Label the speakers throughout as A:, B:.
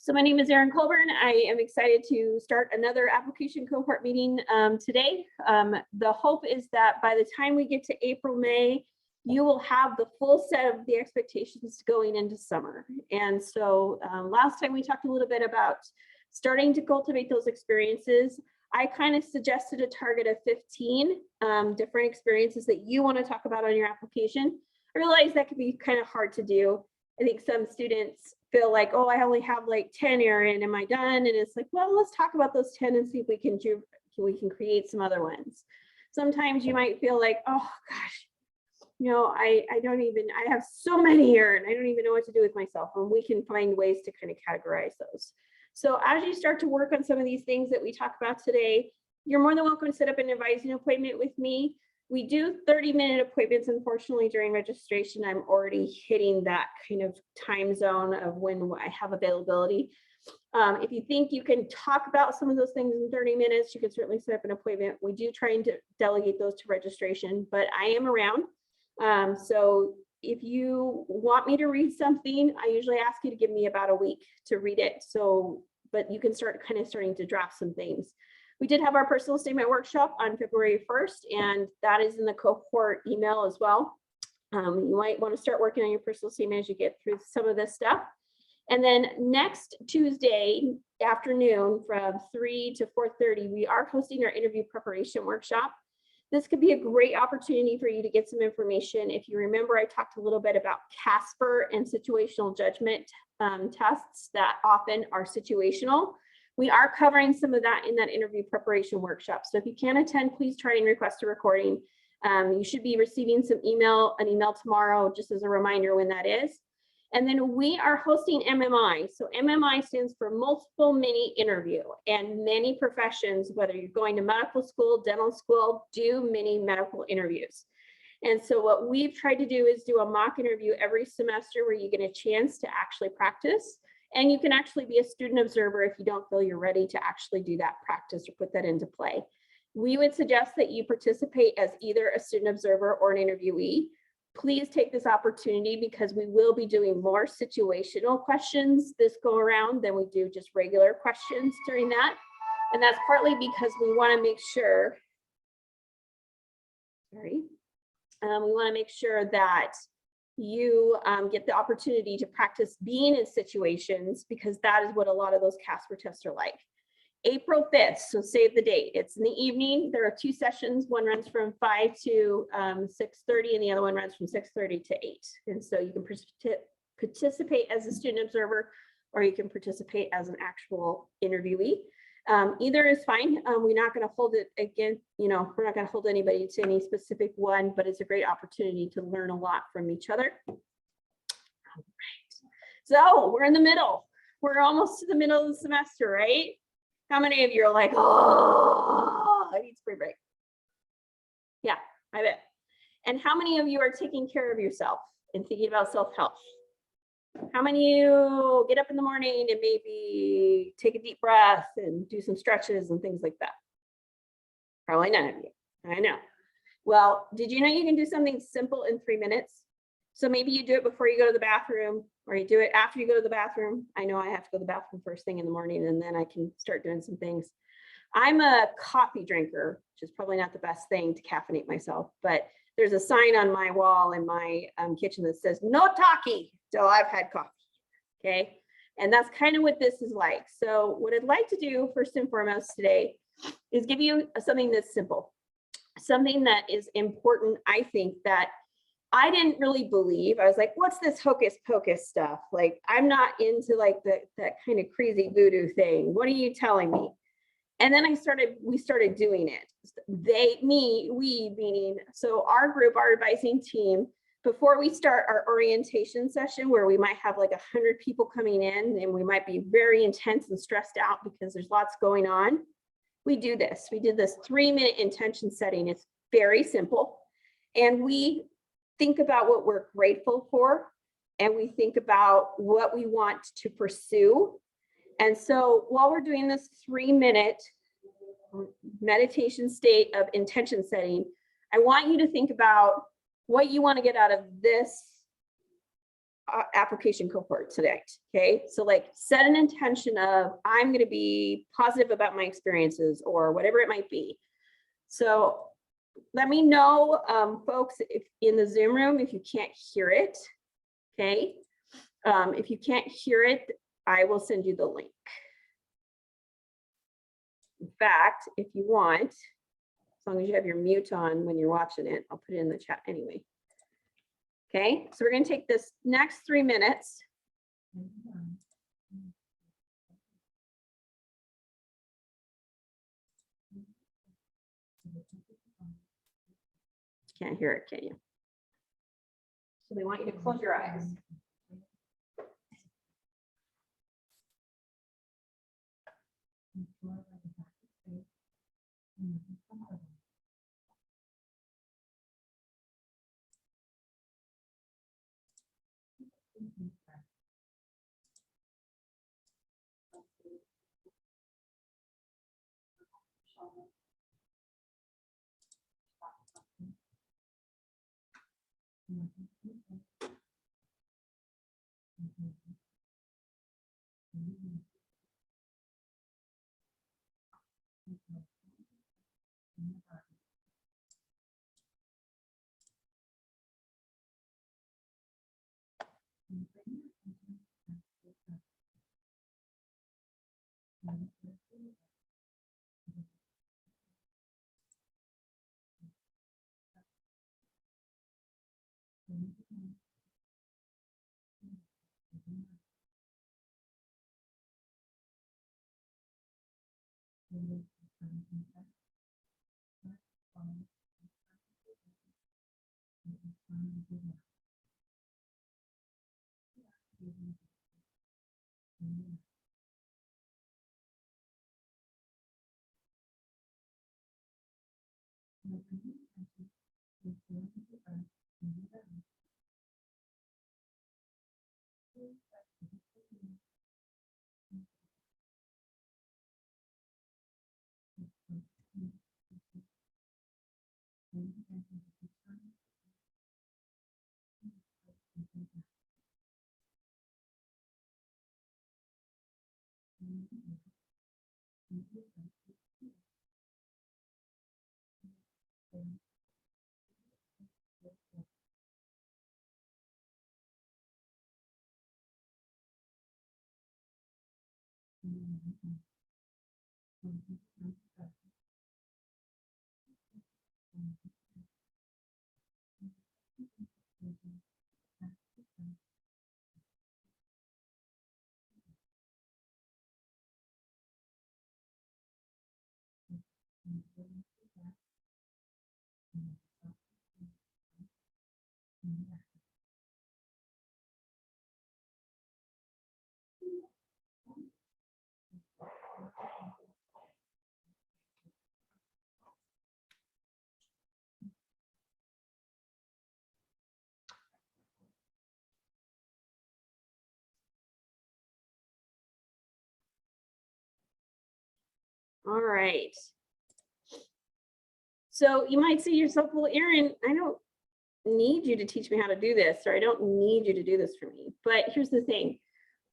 A: So my name is Erin Colburn. I am excited to start another application cohort meeting today. The hope is that by the time we get to April, May, you will have the full set of the expectations going into summer. And so last time we talked a little bit about starting to cultivate those experiences. I kind of suggested a target of 15 different experiences that you want to talk about on your application. I realize that could be kind of hard to do. I think some students feel like, oh, I only have like 10, Erin, am I done? And it's like, well, let's talk about those 10 and see if we can create some other ones. Sometimes you might feel like, oh gosh, you know, I have so many here and I don't even know what to do with myself. And we can find ways to kind of categorize those. So as you start to work on some of these things that we talk about today, you're more than welcome to set up an advising appointment with me. We do 30-minute appointments. Unfortunately, during registration, I'm already hitting that kind of time zone of when I have availability. If you think you can talk about some of those things in 30 minutes, you can certainly set up an appointment. We do try and delegate those to registration, but I am around. So if you want me to read something, I usually ask you to give me about a week to read it. So, but you can start starting to draft some things. We did have our personal statement workshop on February 1st, and that is in the cohort email as well. You might want to start working on your personal statement as you get through some of this stuff. And then next Tuesday afternoon from 3 to 4:30, we are hosting our interview preparation workshop. This could be a great opportunity for you to get some information. If you remember, I talked a little bit about Casper and situational judgment tests that often are situational. We are covering some of that in that interview preparation workshop. So if you can attend, please try and request a recording. You should be receiving an email tomorrow, just as a reminder when that is. And then we are hosting MMI. So MMI stands for multiple mini interview, and many professions, whether you're going to medical school, dental school, do mini medical interviews. And so what we've tried to do is do a mock interview every semester where you get a chance to actually practice. And you can actually be a student observer if you don't feel you're ready to actually do that practice or put that into play. We would suggest that you participate as either a student observer or an interviewee. Please take this opportunity because we will be doing more situational questions this go around than we do just regular questions during that. And that's partly because we want to make sure, we want to make sure that you get the opportunity to practice being in situations, because that is what a lot of those Casper tests are like. April 5th, so save the date. It's in the evening. There are 2 sessions. One runs from 5 to 6:30 and the other one runs from 6:30 to 8. And so you can participate as a student observer or you can participate as an actual interviewee. Either is fine. We're not going to hold it again, we're not going to hold anybody to any specific one, but it's a great opportunity to learn a lot from each other. All right. So we're in the middle. We're almost to the middle of the semester, right? How many of you are like, oh, I need spring break? Yeah, I bet. And how many of you are taking care of yourself and thinking about self-help? How many of you get up in the morning and maybe take a deep breath and do some stretches and things like that? Probably none of you. I know. Well, did you know you can do something simple in 3 minutes? So maybe you do it before you go to the bathroom, or you do it after you go to the bathroom. I know I have to go to the bathroom first thing in the morning, and then I can start doing some things. I'm a coffee drinker, which is probably not the best thing to caffeinate myself, but there's a sign on my wall in my kitchen that says no talkie till I've had coffee. Okay, and that's kind of what this is like. So what I'd like to do first and foremost today is give you something that's simple, something that is important. I think that I didn't really believe. I was like, what's this hocus pocus stuff? Like, I'm not into like that kind of crazy voodoo thing. What are you telling me? And then we started doing it. We meaning, so our group, our advising team, before we start our orientation session where we might have like 100 people coming in and we might be very intense and stressed out because there's lots going on. We do this. We did this 3-minute intention setting. It's very simple. And we think about what we're grateful for, and we think about what we want to pursue. And so while we're doing this 3-minute meditation state of intention setting, I want you to think about what you want to get out of this application cohort today. Okay, so like set an intention of I'm going to be positive about my experiences or whatever it might be. So let me know, folks, if in the Zoom room, if you can't hear it. Okay, if you can't hear it, I will send you the link. In fact, if you want, as long as you have your mute on when you're watching it, I'll put it in the chat anyway. Okay, so we're going to take this next 3 minutes. Can't hear it, can you? So they want you to close your eyes. All right. So you might say to yourself, well, Erin, I don't need you to teach me how to do this, or I don't need you to do this for me. But here's the thing.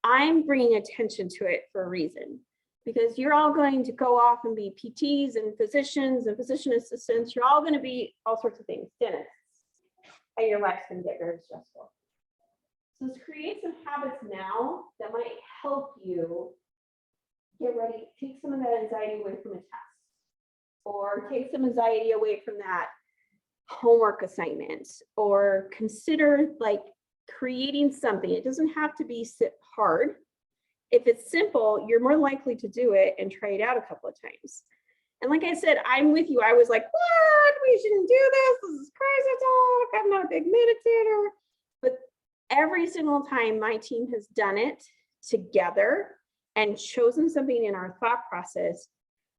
A: I'm bringing attention to it for a reason, because you're all going to go off and be PTs and physicians and physician assistants. You're all going to be all sorts of things, dentists, and your life's going to get very stressful. So let's create some habits now that might help you get ready, take some of that anxiety away from a test, or take some anxiety away from that homework assignment, or consider like creating something. It doesn't have to be hard. If it's simple, you're more likely to do it and try it out a couple of times. And like I said, I'm with you. I was like, what? We shouldn't do this. This is crazy talk. I'm not a big meditator. But every single time my team has done it together and chosen something in our thought process,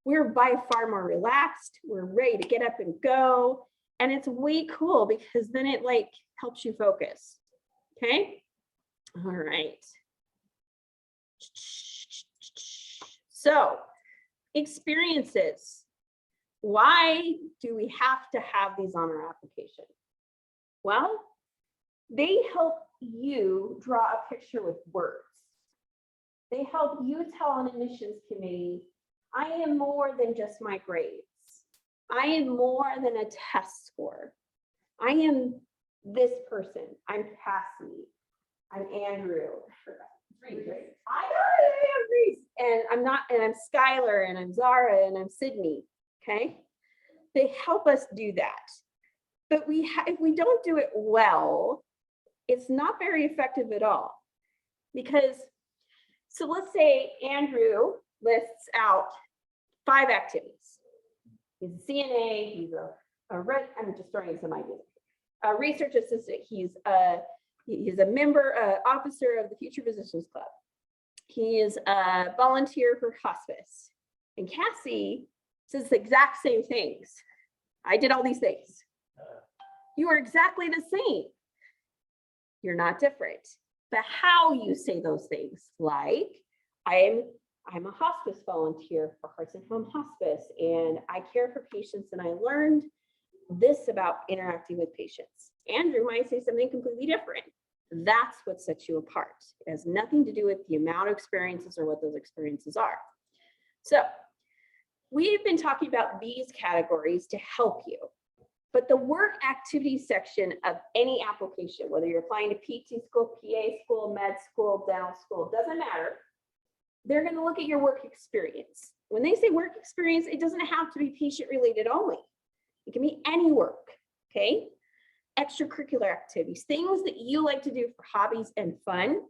A: we're by far more relaxed. We're ready to get up and go. And it's way cool because then it like helps you focus. Okay. All right. So experiences. Why do we have to have these on our application? Well, they help you draw a picture with words. They help you tell an admissions committee, I am more than just my grades. I am more than a test score. I am this person. I'm Cassie. I'm Andrew. I know I am Reese. And I'm Skylar, and I'm Zara, and I'm Sydney. Okay. They help us do that. But if we don't do it well, it's not very effective at all. Because, so let's say Andrew lists out 5 activities. He's a CNA, he's I'm just throwing some ideas. A research assistant, he's a member, officer of the Future Physicians Club. He is a volunteer for hospice. And Cassie says the exact same things. I did all these things. You are exactly the same. You're not different. But how you say those things, like I'm a hospice volunteer for Hearts and Home Hospice, and I care for patients, and I learned this about interacting with patients. Andrew might say something completely different. That's what sets you apart. It has nothing to do with the amount of experiences or what those experiences are. So we've been talking about these categories to help you. But the work activity section of any application, whether you're applying to PT school, PA school, med school, dental school, doesn't matter. They're going to look at your work experience. When they say work experience, it doesn't have to be patient related only. It can be any work, okay? Extracurricular activities, things that you like to do for hobbies and fun,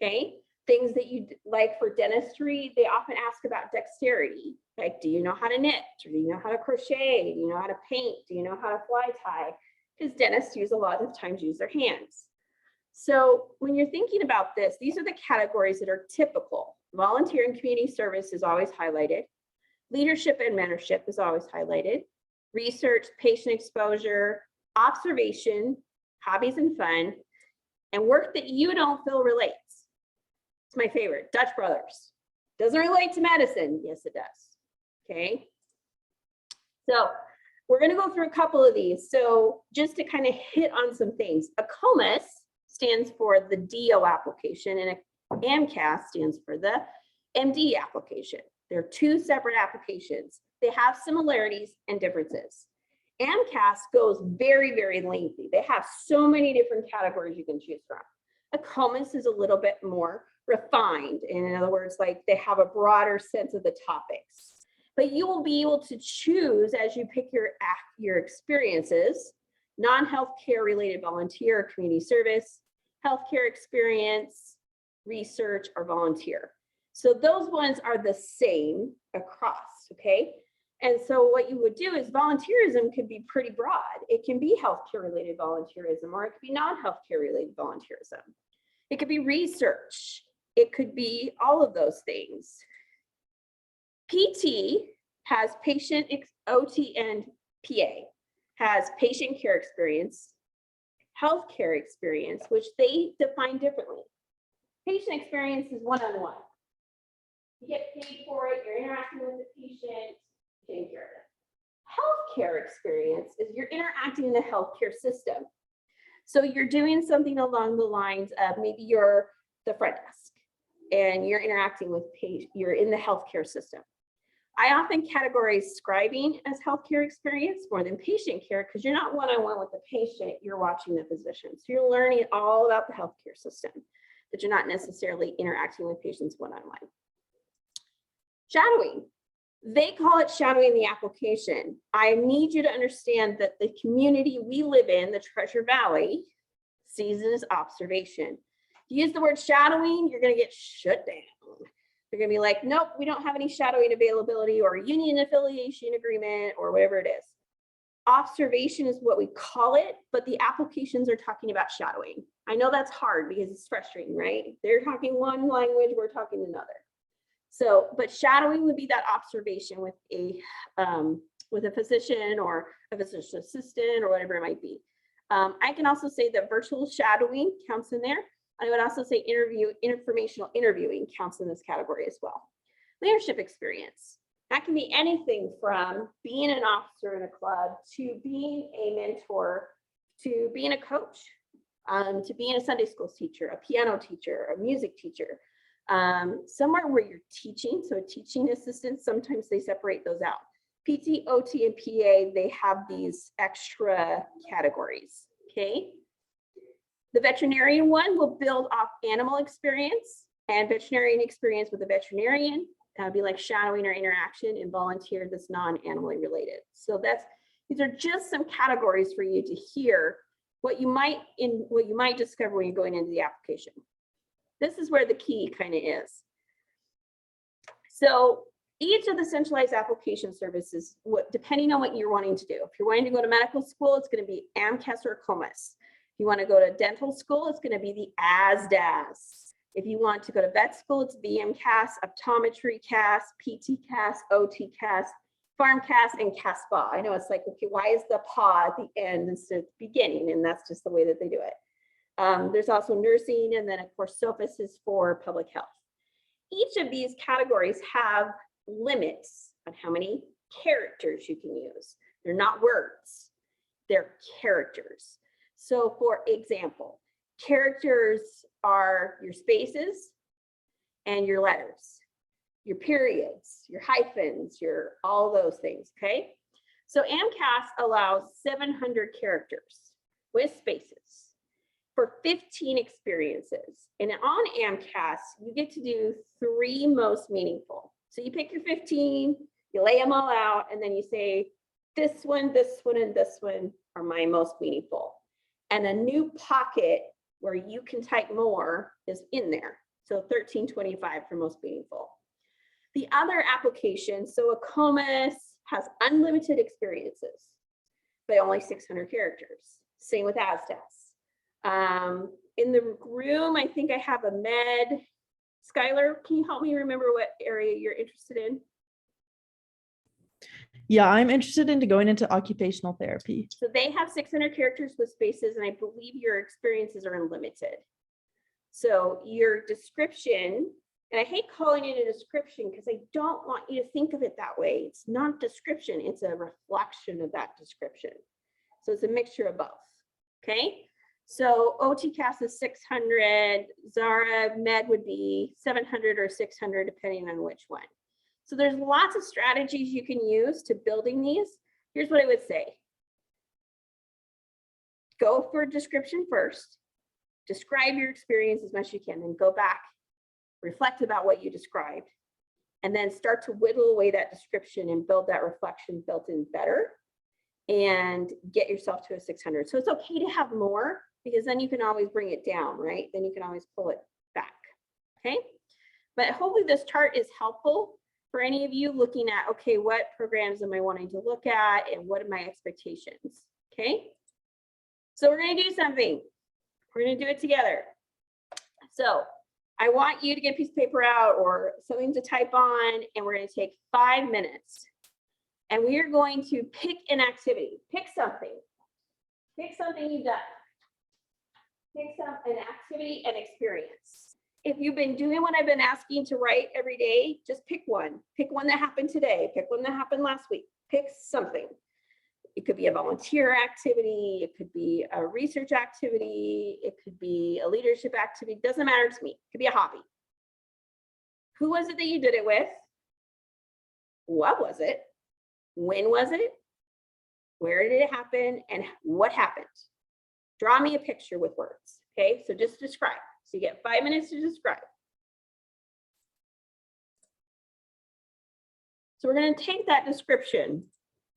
A: okay? Things that you like for dentistry, they often ask about dexterity. Like, do you know how to knit? Or do you know how to crochet? Do you know how to paint? Do you know how to fly tie? Because dentists a lot of times use their hands. So when you're thinking about this, these are the categories that are typical. Volunteer and community service is always highlighted. Leadership and mentorship is always highlighted. Research, patient exposure, observation, hobbies and fun, and work that you don't feel relates. It's my favorite, Dutch Brothers. Doesn't relate to medicine. Yes, it does. Okay. So we're going to go through a couple of these. So just to kind of hit on some things, a COMAS stands for the DO application, and a AMCAS stands for the MD application. They're 2 separate applications. They have similarities and differences. AMCAS goes very, very lengthy. They have so many different categories you can choose from. A COMAS is a little bit more refined. And in other words, like they have a broader sense of the topics. But you will be able to choose as you pick your experiences, non-healthcare related volunteer or community service, healthcare experience, research, or volunteer. So those ones are the same across, okay? And so what you would do is volunteerism could be pretty broad. It can be healthcare related volunteerism, or it could be non-healthcare related volunteerism. It could be research. It could be all of those things. PT has patient, OT and PA has patient care experience, healthcare experience, which they define differently. Patient experience is one-on-one. You get paid for it, you're interacting with the patient, taking care of it. Healthcare experience is you're interacting in the healthcare system. So you're doing something along the lines of maybe you're the front desk and you're interacting with patients, you're in the healthcare system. I often categorize scribing as healthcare experience more than patient care because you're not one-on-one with the patient, you're watching the physician. So you're learning all about the healthcare system, but you're not necessarily interacting with patients one-on-one. Shadowing. They call it shadowing the application. I need you to understand that the community we live in, the Treasure Valley, sees it as observation. If you use the word shadowing, you're going to get shut down. They're going to be like, nope, we don't have any shadowing availability or union affiliation agreement or whatever it is. Observation is what we call it, but the applications are talking about shadowing. I know that's hard because it's frustrating, right? They're talking one language, we're talking another. So, but shadowing would be that observation with a physician or a physician assistant or whatever it might be. I can also say that virtual shadowing counts in there. I would also say informational interviewing counts in this category as well. Leadership experience. That can be anything from being an officer in a club to being a mentor to being a coach. to being a Sunday school teacher, a piano teacher, a music teacher, somewhere where you're teaching. So teaching assistants, sometimes they separate those out. PT, OT, and PA, they have these extra categories, okay? The veterinarian one will build off animal experience and veterinarian experience with a veterinarian. That would be like shadowing or interaction, and volunteer that's non-animally related. So these are just some categories for you to hear what you might discover when you're going into the application. This is where the key kind of is. So each of the centralized application services, depending on what you're wanting to do. If you're wanting to go to medical school, it's going to be AMCAS or COMAS. If you want to go to dental school, it's going to be the ASDAS. If you want to go to vet school, it's VMCAS, optometry CAS, PT CAS, OT CAS, Farm CAS, and CAS Spa. I know it's like, okay, why is the PA at the end instead of the beginning? And that's just the way that they do it. There's also nursing, and then of course SOPHIS is for public health. Each of these categories have limits on how many characters you can use. They're not words, they're characters. So for example, characters are your spaces and your letters, your periods, your hyphens, your all those things, okay? So AMCAS allows 700 characters with spaces for 15 experiences. And on AMCAS, you get to do 3 most meaningful. So you pick your 15, you lay them all out, and then you say, this one, and this one are my most meaningful. And a new pocket where you can type more is in there. So 1325 for most meaningful. The other application, so a COMAS has unlimited experiences, but only 600 characters. Same with ASDAS. In the room, I think I have a med. Skylar, can you help me remember what area you're interested in?
B: Yeah, I'm interested in going into occupational therapy.
A: So they have 600 characters with spaces, and I believe your experiences are unlimited. So your description, and I hate calling it a description because I don't want you to think of it that way. It's not description, it's a reflection of that description. So it's a mixture of both, okay? So OTCAS is 600, Zara Med would be 700 or 600, depending on which one. So there's lots of strategies you can use to building these. Here's what I would say. Go for description first. Describe your experience as much as you can, then go back, reflect about what you described, and then start to whittle away that description and build that reflection built in better and get yourself to a 600. So it's okay to have more, because then you can always bring it down, right? Then you can always pull it back, okay? But hopefully this chart is helpful for any of you looking at, okay, what programs am I wanting to look at and what are my expectations, okay? So we're gonna do something. We're gonna do it together. So I want you to get a piece of paper out or something to type on, and we're gonna take 5 minutes. And we are going to pick an activity. Pick something. Pick something you've done. Pick an activity and experience. If you've been doing what I've been asking to write every day, just pick one. Pick one that happened today. Pick one that happened last week. Pick something. It could be a volunteer activity. It could be a research activity. It could be a leadership activity. Doesn't matter to me. It could be a hobby. Who was it that you did it with? What was it? When was it? Where did it happen? And what happened? Draw me a picture with words. Okay, so just describe. So you get 5 minutes to describe. So we're going to take that description,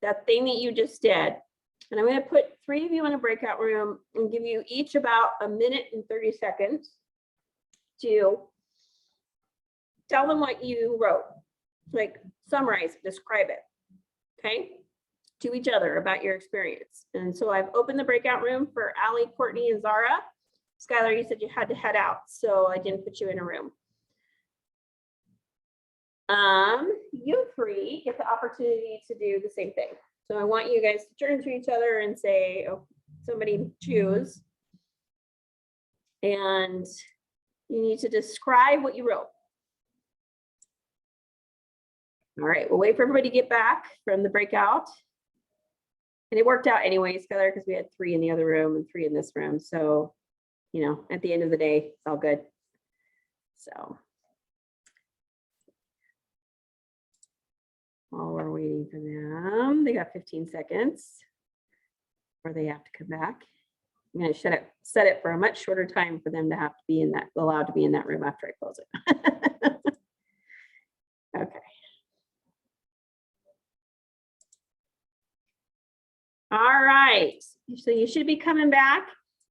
A: that thing that you just did, and I'm going to put 3 of you in a breakout room and give you each about 1 minute and 30 seconds to tell them what you wrote, like summarize, describe it, okay, to each other about your experience. And so I've opened the breakout room for Allie, Courtney, and Zara. Skylar, you said you had to head out, so I didn't put you in a room. You three get the opportunity to do the same thing. So I want you guys to turn to each other and say, oh, somebody choose. And you need to describe what you wrote. All right, we'll wait for everybody to get back from the breakout. And it worked out anyway, Skylar, because we had 3 in the other room and 3 in this room. So you know, at the end of the day, it's all good. So. While we're waiting for them, they got 15 seconds or they have to come back. I'm going to set it for a much shorter time for them to have to be in that, allowed to be in that room after I close it. Okay. All right. So you should be coming back.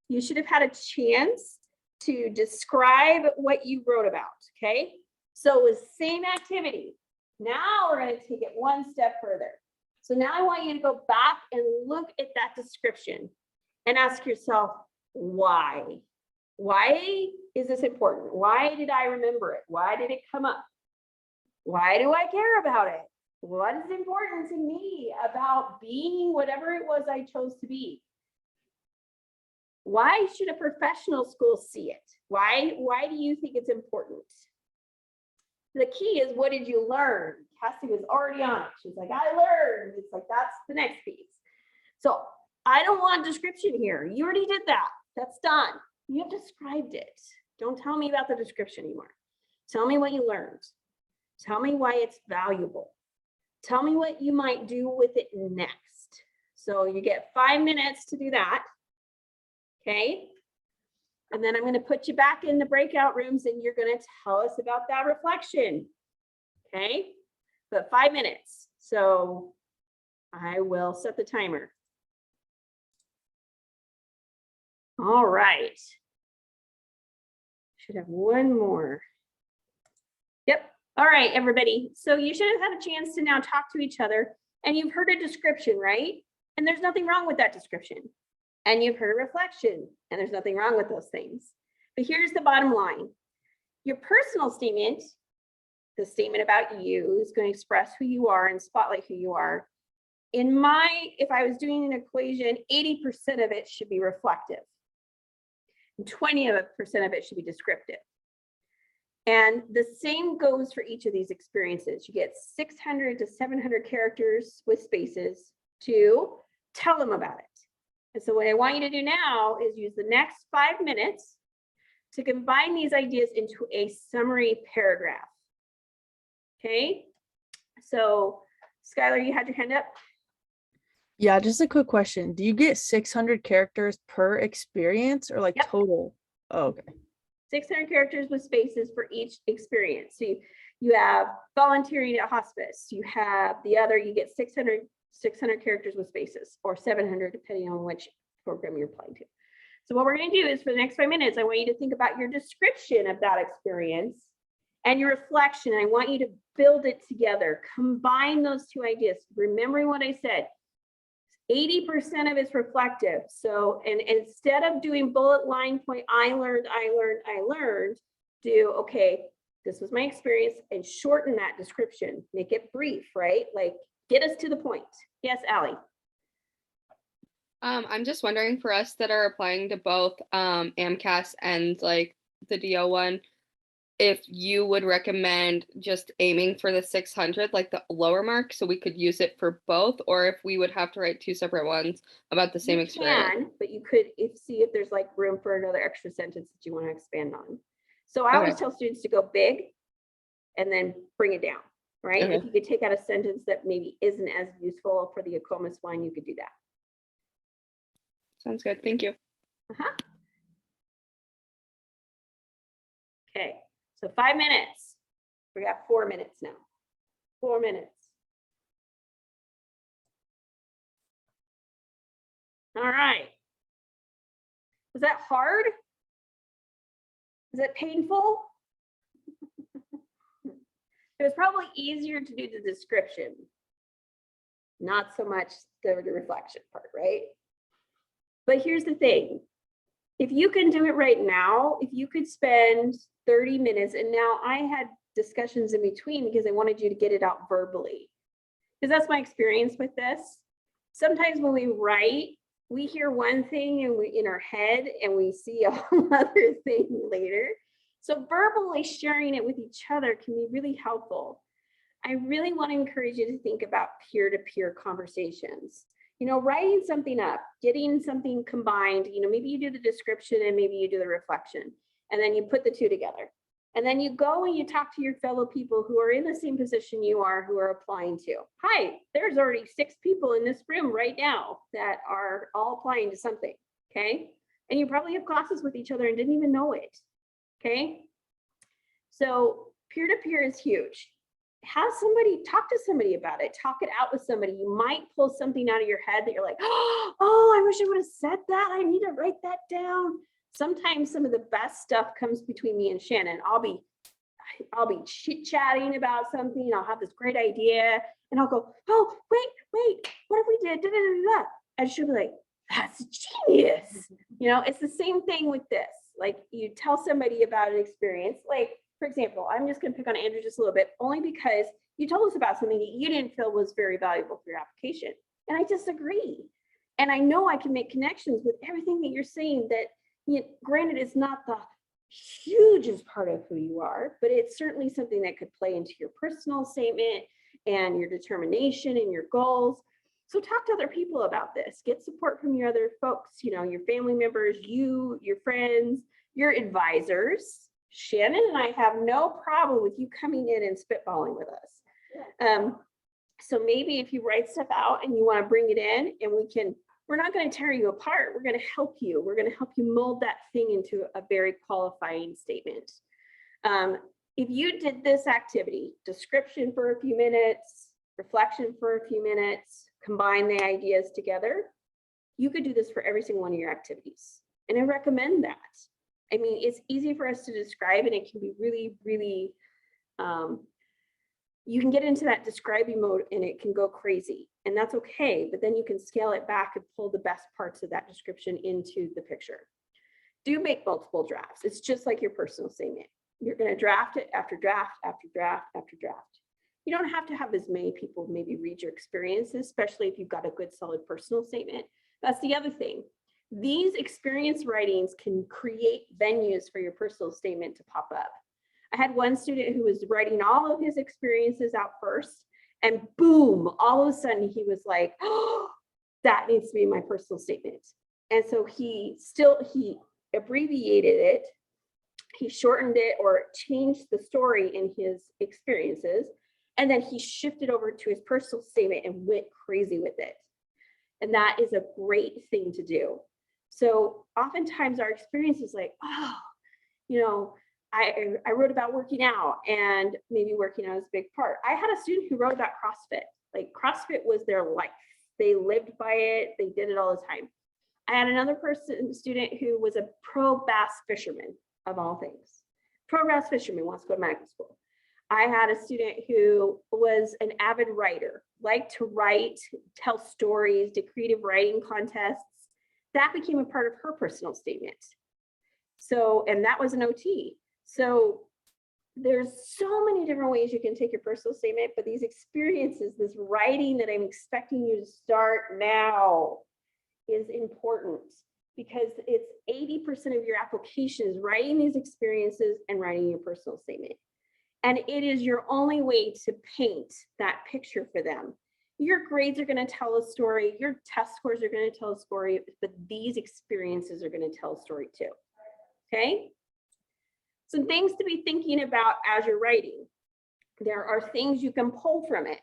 A: You should have had a chance to describe what you wrote about. Okay. So it was same activity. Now we're going to take it one step further. So now I want you to go back and look at that description and ask yourself, why? Why is this important? Why did I remember it? Why did it come up? Why do I care about it? What is important to me about being whatever it was I chose to be? Why should a professional school see it? Why do you think it's important? The key is, what did you learn? Cassie was already on it. She's like, I learned. It's like, that's the next piece. So I don't want description here. You already did that. That's done. You have described it. Don't tell me about the description anymore. Tell me what you learned. Tell me why it's valuable. Tell me what you might do with it next. So you get 5 minutes to do that. Okay. And then I'm going to put you back in the breakout rooms and you're going to tell us about that reflection. Okay. But 5 minutes. So I will set the timer. All right. Should have one more. Yep. All right, everybody. So you should have had a chance to now talk to each other, and you've heard a description, right? And there's nothing wrong with that description. And you've heard a reflection, and there's nothing wrong with those things. But here's the bottom line. Your personal statement, the statement about you, is going to express who you are and spotlight who you are. If I was doing an equation, 80% of it should be reflective. And 20% of it should be descriptive. And the same goes for each of these experiences. You get 600 to 700 characters with spaces to tell them about it. And so what I want you to do now is use the next 5 minutes to combine these ideas into a summary paragraph. Okay, so Skylar, you had your hand up.
B: Yeah, just a quick question. Do you get 600 characters per experience or like
A: Yep.
B: total? Oh, okay.
A: 600 characters with spaces for each experience. So you have volunteering at hospice. You have the other, you get 600 characters with spaces, or 700, depending on which program you're applying to. So what we're going to do is, for the next 5 minutes, I want you to think about your description of that experience and your reflection. I want you to build it together, combine those two ideas. Remembering what I said, 80% of it's reflective. So, and instead of doing bullet line point, I learned, do, okay, this was my experience, and shorten that description. Make it brief, right? Like, get us to the point. Yes, Allie.
C: I'm just wondering, for us that are applying to both AMCAS and like the DO one, if you would recommend just aiming for the 600, like the lower mark, so we could use it for both, or if we would have to write 2 separate ones about the same experience.
A: You can, but you could see if there's like room for another extra sentence that you want to expand on. So I always tell students to go big and then bring it down, right?
C: Okay.
A: If you could take out a sentence that maybe isn't as useful for the ACOMAS one, you could do that.
C: Sounds good. Thank you.
A: Okay, so 5 minutes. We got 4 minutes now. 4 minutes. All right. Was that hard? Is it painful? It was probably easier to do the description, not so much the reflection part, right? But here's the thing. If you can do it right now, if you could spend 30 minutes, and now I had discussions in between because I wanted you to get it out verbally, because that's my experience with this. Sometimes when we write, we hear one thing and in our head, and we see a whole other thing later. So verbally sharing it with each other can be really helpful. I really want to encourage you to think about peer-to-peer conversations. writing something up, getting something combined, maybe you do the description and maybe you do the reflection, and then you put the two together. And then you go and you talk to your fellow people who are in the same position you are, who are applying to. Hi, there's already 6 people in this room right now that are all applying to something, okay? And you probably have classes with each other and didn't even know it, okay? So peer-to-peer is huge. Talk to somebody about it, talk it out with somebody. You might pull something out of your head that you're like, oh, I wish I would have said that. I need to write that down. Sometimes some of the best stuff comes between me and Shannon. I'll be chit-chatting about something. I'll have this great idea and I'll go, oh, wait, what if we did da, da, da, da. And she'll be like, that's genius. It's the same thing with this. Like, you tell somebody about an experience. Like, for example, I'm just going to pick on Andrew just a little bit, only because you told us about something that you didn't feel was very valuable for your application. And I disagree. And I know I can make connections with everything that you're saying that, granted, it's not the hugest part of who you are, but it's certainly something that could play into your personal statement and your determination and your goals. So talk to other people about this. Get support from your other folks, your family members, your friends, your advisors. Shannon and I have no problem with you coming in and spitballing with us. So maybe if you write stuff out and you want to bring it in, and we're not going to tear you apart. We're going to help you. We're going to help you mold that thing into a very qualifying statement. If you did this activity, description for a few minutes, reflection for a few minutes, combine the ideas together, you could do this for every single one of your activities. And I recommend that. I mean, it's easy for us to describe, and it can be really, really, you can get into that describing mode and it can go crazy, and that's okay. But then you can scale it back and pull the best parts of that description into the picture. Do make multiple drafts. It's just like your personal statement. You're going to draft it after draft, after draft, after draft. You don't have to have as many people maybe read your experiences, especially if you've got a good solid personal statement. That's the other thing. These experience writings can create venues for your personal statement to pop up. I had one student who was writing all of his experiences out first, and boom, all of a sudden he was like, oh, that needs to be my personal statement. And so he abbreviated it, he shortened it or changed the story in his experiences, and then he shifted over to his personal statement and went crazy with it. And that is a great thing to do. So oftentimes our experience is like, oh, I wrote about working out, and maybe working out is a big part. I had a student who wrote about CrossFit. Like, CrossFit was their life. They lived by it. They did it all the time. I had another student who was a pro bass fisherman, of all things. Pro bass fisherman, wants to go to medical school. I had a student who was an avid writer, liked to write, tell stories, did creative writing contests. That became a part of her personal statement. So, and that was an OT. So there's so many different ways you can take your personal statement, but these experiences, this writing that I'm expecting you to start now, is important, because it's 80% of your application is writing these experiences and writing your personal statement. And it is your only way to paint that picture for them. Your grades are going to tell a story, your test scores are going to tell a story, but these experiences are going to tell a story too. Okay? Some things to be thinking about as you're writing. There are things you can pull from it.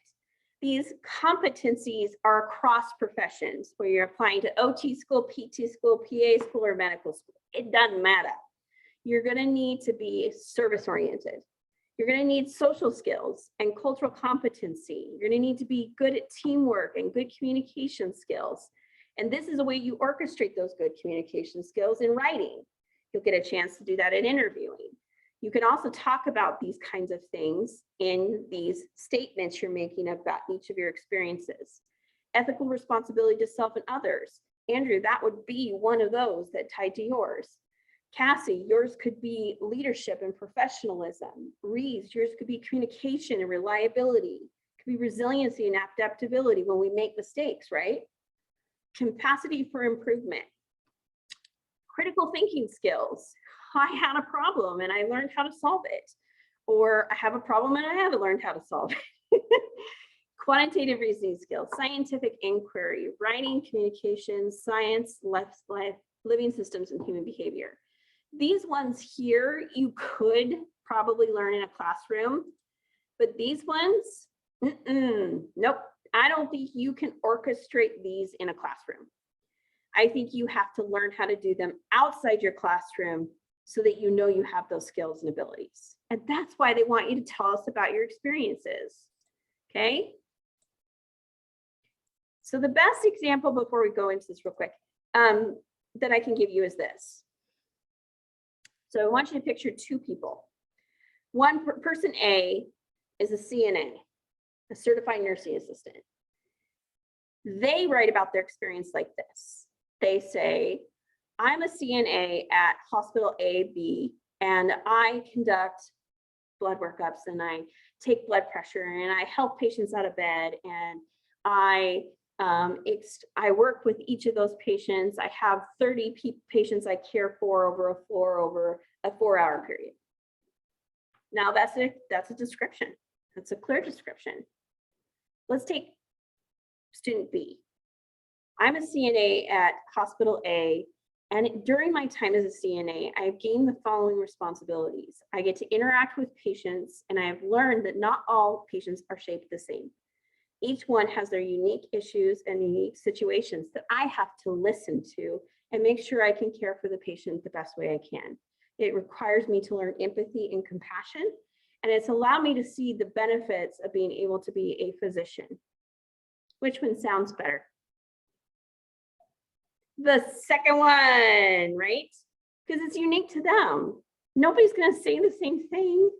A: These competencies are across professions, where you're applying to OT school, PT school, PA school, or medical school. It doesn't matter. You're going to need to be service oriented. You're going to need social skills and cultural competency. You're going to need to be good at teamwork and good communication skills. And this is a way you orchestrate those good communication skills in writing. You'll get a chance to do that in interviewing. You can also talk about these kinds of things in these statements you're making about each of your experiences. Ethical responsibility to self and others. Andrew, that would be one of those that tied to yours. Cassie, yours could be leadership and professionalism. Reeves, yours could be communication and reliability. It could be resiliency and adaptability when we make mistakes, right? Capacity for improvement. Critical thinking skills. I had a problem and I learned how to solve it. Or I have a problem and I haven't learned how to solve it. quantitative reasoning skills, scientific inquiry, writing, communication, science, life, living systems, and human behavior. These ones here, you could probably learn in a classroom, but these ones, nope. I don't think you can orchestrate these in a classroom. I think you have to learn how to do them outside your classroom so that you know you have those skills and abilities. And that's why they want you to tell us about your experiences, okay? So the best example before we go into this real quick that I can give you is this. So I want you to picture two people. One person A is a CNA, a certified nursing assistant. They write about their experience like this. They say, I'm a CNA at hospital A, B, and I conduct blood workups and I take blood pressure and I help patients out of bed and I work with each of those patients. I have 30 patients I care for over a 4-hour period. Now that's a description. That's a clear description. Let's take student B. I'm a CNA at hospital A, and during my time as a CNA, I've gained the following responsibilities. I get to interact with patients, and I have learned that not all patients are shaped the same. Each one has their unique issues and unique situations that I have to listen to and make sure I can care for the patient the best way I can. It requires me to learn empathy and compassion, and it's allowed me to see the benefits of being able to be a physician. Which one sounds better? The second one, right? Because it's unique to them. Nobody's going to say the same thing,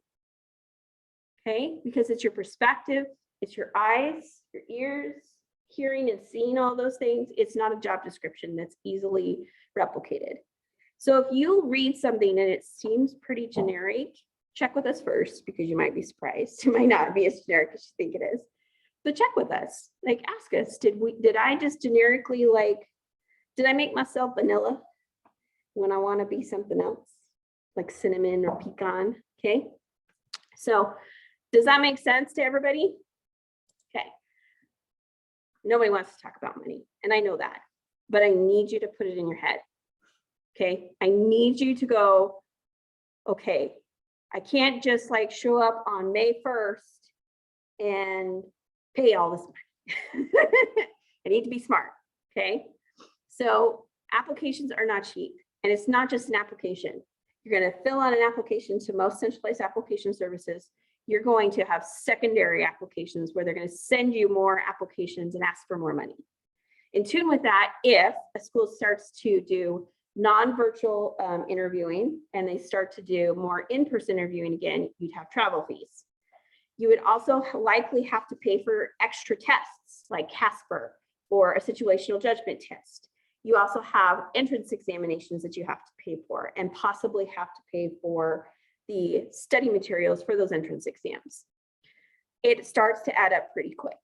A: okay? Because it's your perspective, it's your eyes, your ears, hearing and seeing all those things. It's not a job description that's easily replicated. So if you read something and it seems pretty generic, check with us first because you might be surprised. It might not be as generic as you think it is. But check with us, like ask us, did I just generically did I make myself vanilla when I want to be something else, like cinnamon or pecan, okay? So does that make sense to everybody? Okay. Nobody wants to talk about money, and I know that, but I need you to put it in your head, okay? I need you to go, okay, I can't just show up on May 1st and pay all this money. I need to be smart, okay? So applications are not cheap, and it's not just an application. You're going to fill out an application to most centralized application services. You're going to have secondary applications where they're going to send you more applications and ask for more money. In tune with that, if a school starts to do non-virtual interviewing and they start to do more in-person interviewing again, you'd have travel fees. You would also likely have to pay for extra tests like CASPER or a situational judgment test. You also have entrance examinations that you have to pay for and possibly have to pay for the study materials for those entrance exams. It starts to add up pretty quick.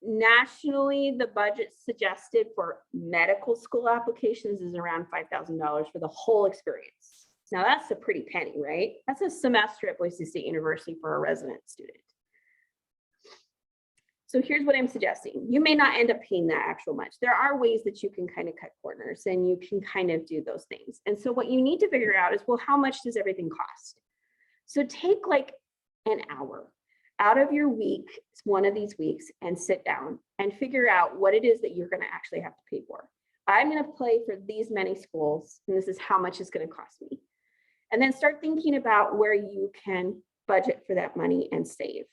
A: Nationally, the budget suggested for medical school applications is around $5,000 for the whole experience. Now that's a pretty penny, right? That's a semester at Boise State University for a resident student. So here's what I'm suggesting. You may not end up paying that actual much. There are ways that you can kind of cut corners and you can kind of do those things. And so what you need to figure out is, well, how much does everything cost? So take an hour out of your week, one of these weeks, and sit down and figure out what it is that you're going to actually have to pay for. I'm going to play for these many schools, and this is how much it's going to cost me. And then start thinking about where you can budget for that money and save.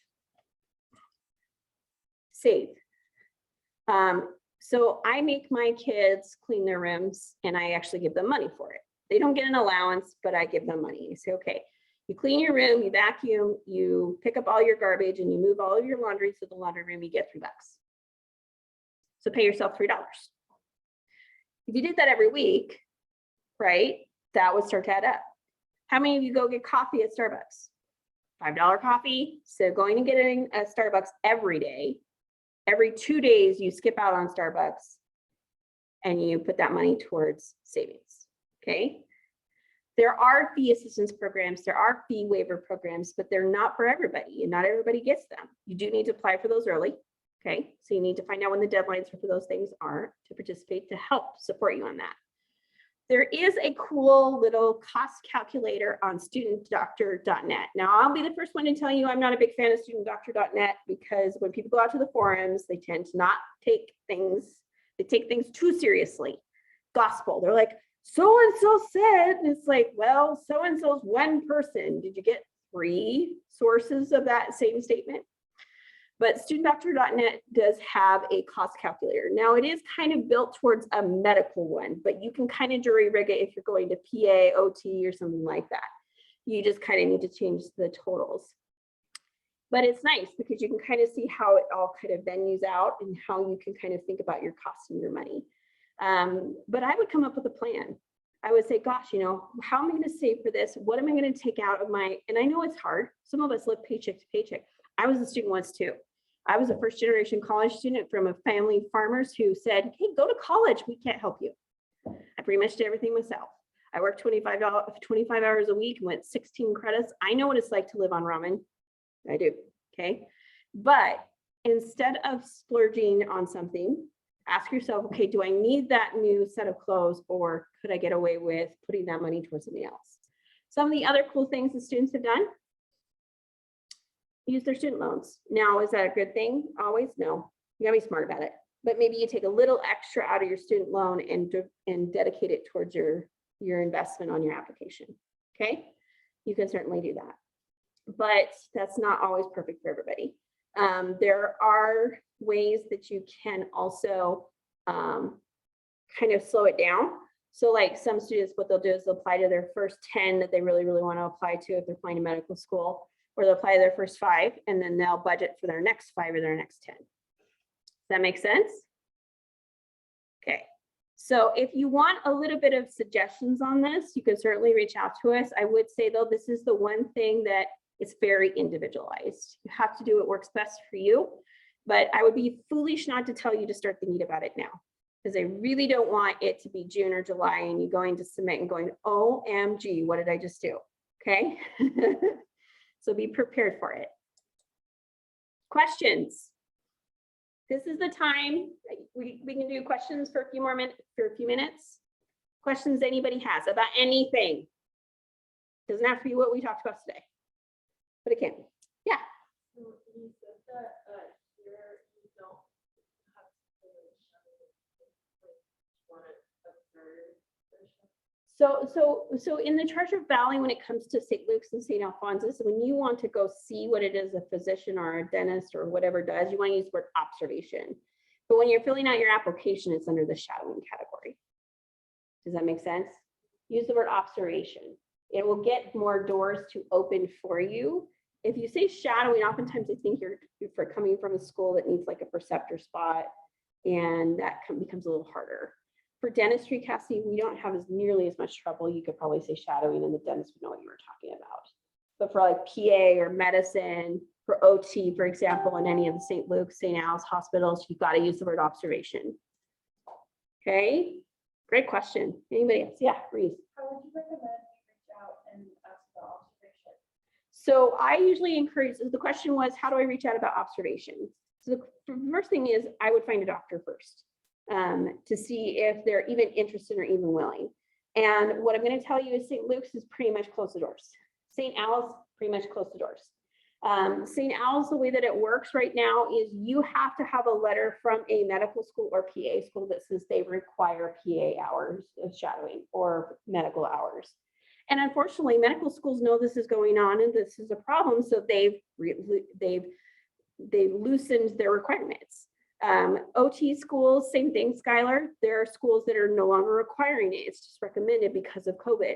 A: So I make my kids clean their rooms and I actually give them money for it. They don't get an allowance, but I give them money. I say, okay, you clean your room, you vacuum, you pick up all your garbage and you move all of your laundry to the laundry room, you get $3. So pay yourself $3. If you did that every week, right, that would start to add up. How many of you go get coffee at Starbucks? $5 coffee. So going and getting a Starbucks every day, every 2 days you skip out on Starbucks and you put that money towards savings, okay? There are fee assistance programs, there are fee waiver programs, but they're not for everybody and not everybody gets them. You do need to apply for those early. Okay, so you need to find out when the deadlines for those things are to participate to help support you on that. There is a cool little cost calculator on studentdoctor.net. Now, I'll be the first one to tell you I'm not a big fan of studentdoctor.net because when people go out to the forums, they tend to not take things, they take things too seriously. Gospel, they're like, so-and-so said, and it's like, well, so-and-so's one person. Did you get 3 sources of that same statement? But studentdoctor.net does have a cost calculator. Now it is kind of built towards a medical one, but you can kind of jury rig it if you're going to PA, OT, or something like that. You just kind of need to change the totals. But it's nice because you can kind of see how it all kind of venues out and how you can kind of think about your costs and your money. But I would come up with a plan. I would say, gosh, you know, how am I going to save for this? What am I going to take out of my, and I know it's hard. Some of us live paycheck to paycheck. I was a student once too. I was a first generation college student from a family of farmers who said, hey, go to college. We can't help you. I pretty much did everything myself. I worked 25 hours a week, went 16 credits. I know what it's like to live on ramen. I do. Okay. But instead of splurging on something, ask yourself, okay, do I need that new set of clothes or could I get away with putting that money towards something else? Some of the other cool things the students have done, use their student loans. Now, is that a good thing? Always? No. You gotta be smart about it. But maybe you take a little extra out of your student loan and dedicate it towards your investment on your application. Okay, you can certainly do that. But that's not always perfect for everybody. There are ways that you can also kind of slow it down. So like some students, what they'll do is they'll apply to their first 10 that they really want to apply to if they're applying to medical school, or they'll apply to their first 5, and then they'll budget for their next 5 or their next 10. Does that make sense? Okay. So if you want a little bit of suggestions on this, you can certainly reach out to us. I would say though, this is the one thing that is very individualized. You have to do what works best for you, but I would be foolish not to tell you to start thinking about it now, because I really don't want it to be June or July and you going to submit and going, OMG, what did I just do? Okay. So be prepared for it. Questions? This is the time we can do questions for a few more minutes. Questions anybody has about anything. Doesn't have to be what we talked about today, but it can. Yeah.
D: So you said that here you don't have to want to observe.
A: So in the Charter of Valley, when it comes to St. Luke's and St. Alphonsus, when you want to go see what it is a physician or a dentist or whatever does, you want to use the word observation. But when you're filling out your application, it's under the shadowing category. Does that make sense? Use the word observation. It will get more doors to open for you. If you say shadowing, oftentimes I think you're coming from a school that needs like a preceptor spot, and that becomes a little harder. For dentistry, Cassie, we don't have nearly as much trouble. You could probably say shadowing and the dentist would know what you were talking about. But for like PA or medicine, for OT, for example, in any of the St. Luke's, St. Al's hospitals, you've got to use the word observation. Okay, great question. Anybody else? Yeah, Reese.
D: How would you recommend we reach out and ask about observation?
A: So I usually encourage, the question was, how do I reach out about observation? So the first thing is I would find a doctor first. To see if they're even interested or even willing. And what I'm going to tell you is St. Luke's is pretty much closed the doors. St. Al's pretty much closed the doors. St. Al's, the way that it works right now is you have to have a letter from a medical school or PA school that says they require PA hours of shadowing or medical hours. And unfortunately, medical schools know this is going on and this is a problem, so they've loosened their requirements. OT schools, same thing, Skylar. There are schools that are no longer requiring it. It's just recommended because of COVID.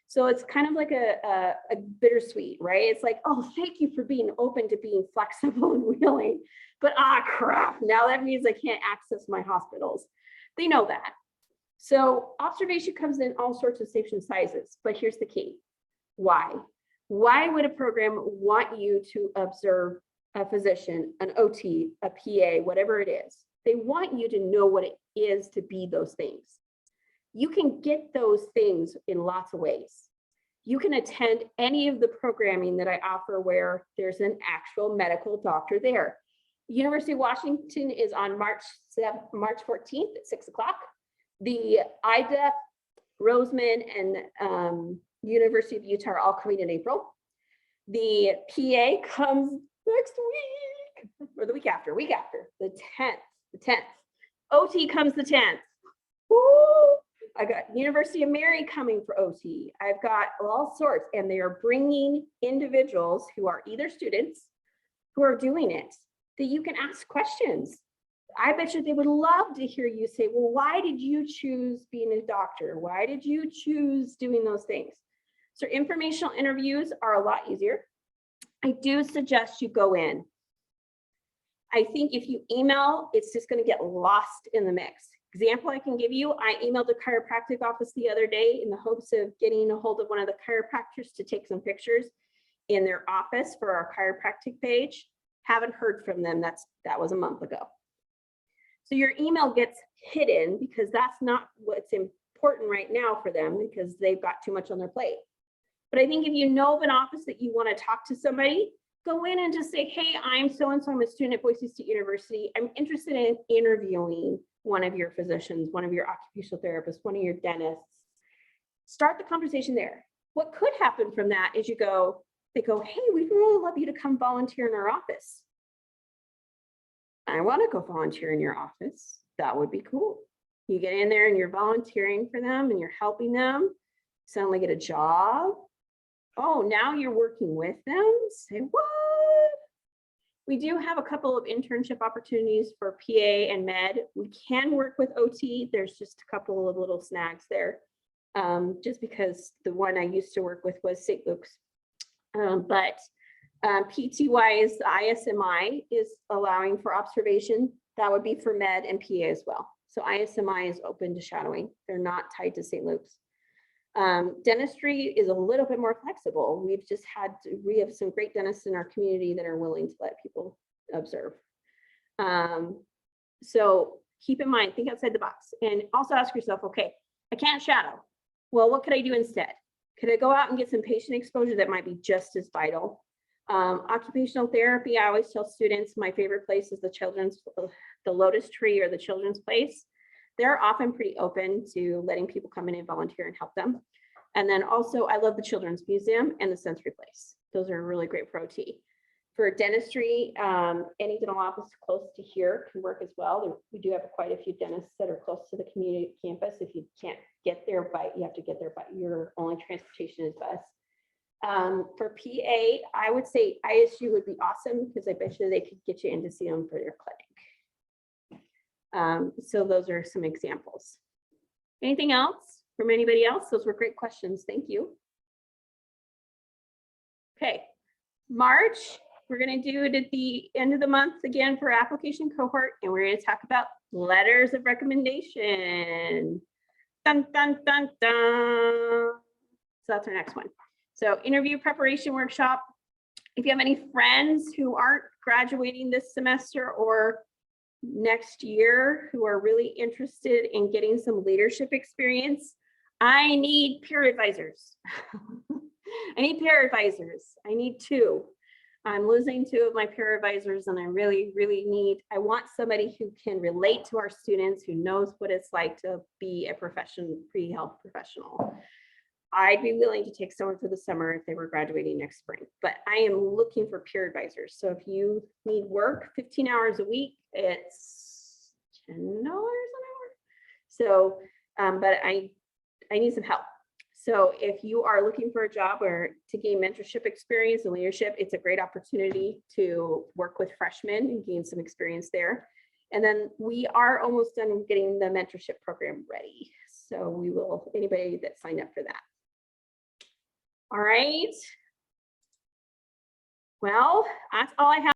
A: So it's kind of like a bittersweet, right? It's like, oh, thank you for being open to being flexible and willing. But crap, now that means I can't access my hospitals. They know that. So observation comes in all sorts of shapes and sizes, but here's the key. Why? Why would a program want you to observe a physician, an OT, a PA, whatever it is? They want you to know what it is to be those things. You can get those things in lots of ways. You can attend any of the programming that I offer where there's an actual medical doctor there. University of Washington is on March 14th at 6 o'clock. The IDA, Roseman, and University of Utah are all coming in April. The PA comes next week, or the week after, the 10th. OT comes the 10th. Woo! I got University of Mary coming for OT. I've got all sorts, and they are bringing individuals who are either students who are doing it that you can ask questions. I bet you they would love to hear you say, well, why did you choose being a doctor? Why did you choose doing those things? So informational interviews are a lot easier. I do suggest you go in. I think if you email, it's just going to get lost in the mix. Example I can give you, I emailed the chiropractic office the other day in the hopes of getting a hold of one of the chiropractors to take some pictures in their office for our chiropractic page. Haven't heard from them. That was a month ago. So your email gets hidden because that's not what's important right now for them because they've got too much on their plate. But I think if you know of an office that you want to talk to somebody, go in and just say, hey, I'm so-and-so, I'm a student at Boise State University. I'm interested in interviewing one of your physicians, one of your occupational therapists, one of your dentists. Start the conversation there. What could happen from that is they go, hey, we'd really love you to come volunteer in our office. I want to go volunteer in your office. That would be cool. You get in there and you're volunteering for them and you're helping them. Suddenly get a job. Oh, now you're working with them. Say what? We do have a couple of internship opportunities for PA and med. We can work with OT. There's just a couple of little snags there. Just because the one I used to work with was St. Luke's. PT-wise, the ISMI is allowing for observation. That would be for med and PA as well. So ISMI is open to shadowing. They're not tied to St. Luke's. Dentistry is a little bit more flexible. We have some great dentists in our community that are willing to let people observe. So keep in mind, think outside the box and also ask yourself, okay, I can't shadow. Well, what could I do instead? Could I go out and get some patient exposure that might be just as vital? Occupational therapy, I always tell students, my favorite place is the Lotus Tree or the Children's Place. They're often pretty open to letting people come in and volunteer and help them. And then also, I love the Children's Museum and the Sensory Place. Those are really great for OT. For dentistry, any dental office close to here can work as well. We do have quite a few dentists that are close to the community campus. If you can't get there, you have to get there, but your only transportation is bus. For PA, I would say ISU would be awesome because I bet you they could get you in to see them for their clinic. So those are some examples. Anything else from anybody else? Those were great questions. Thank you. Okay, March, we're going to do it at the end of the month again for application cohort, and we're going to talk about letters of recommendation. Dun, dun, dun, dun. So that's our next one. So interview preparation workshop. If you have any friends who aren't graduating this semester or next year who are really interested in getting some leadership experience, I need peer advisors. I need peer advisors. I need 2. I'm losing 2 of my peer advisors and I really want somebody who can relate to our students, who knows what it's like to be a pre-health professional. I'd be willing to take someone for the summer if they were graduating next spring, but I am looking for peer advisors. So if you need work 15 hours a week, it's $10 an hour. So, but I need some help. So if you are looking for a job or to gain mentorship experience and leadership, it's a great opportunity to work with freshmen and gain some experience there. And then we are almost done getting the mentorship program ready. So we will, anybody that signed up for that. All right. Well, that's all I have.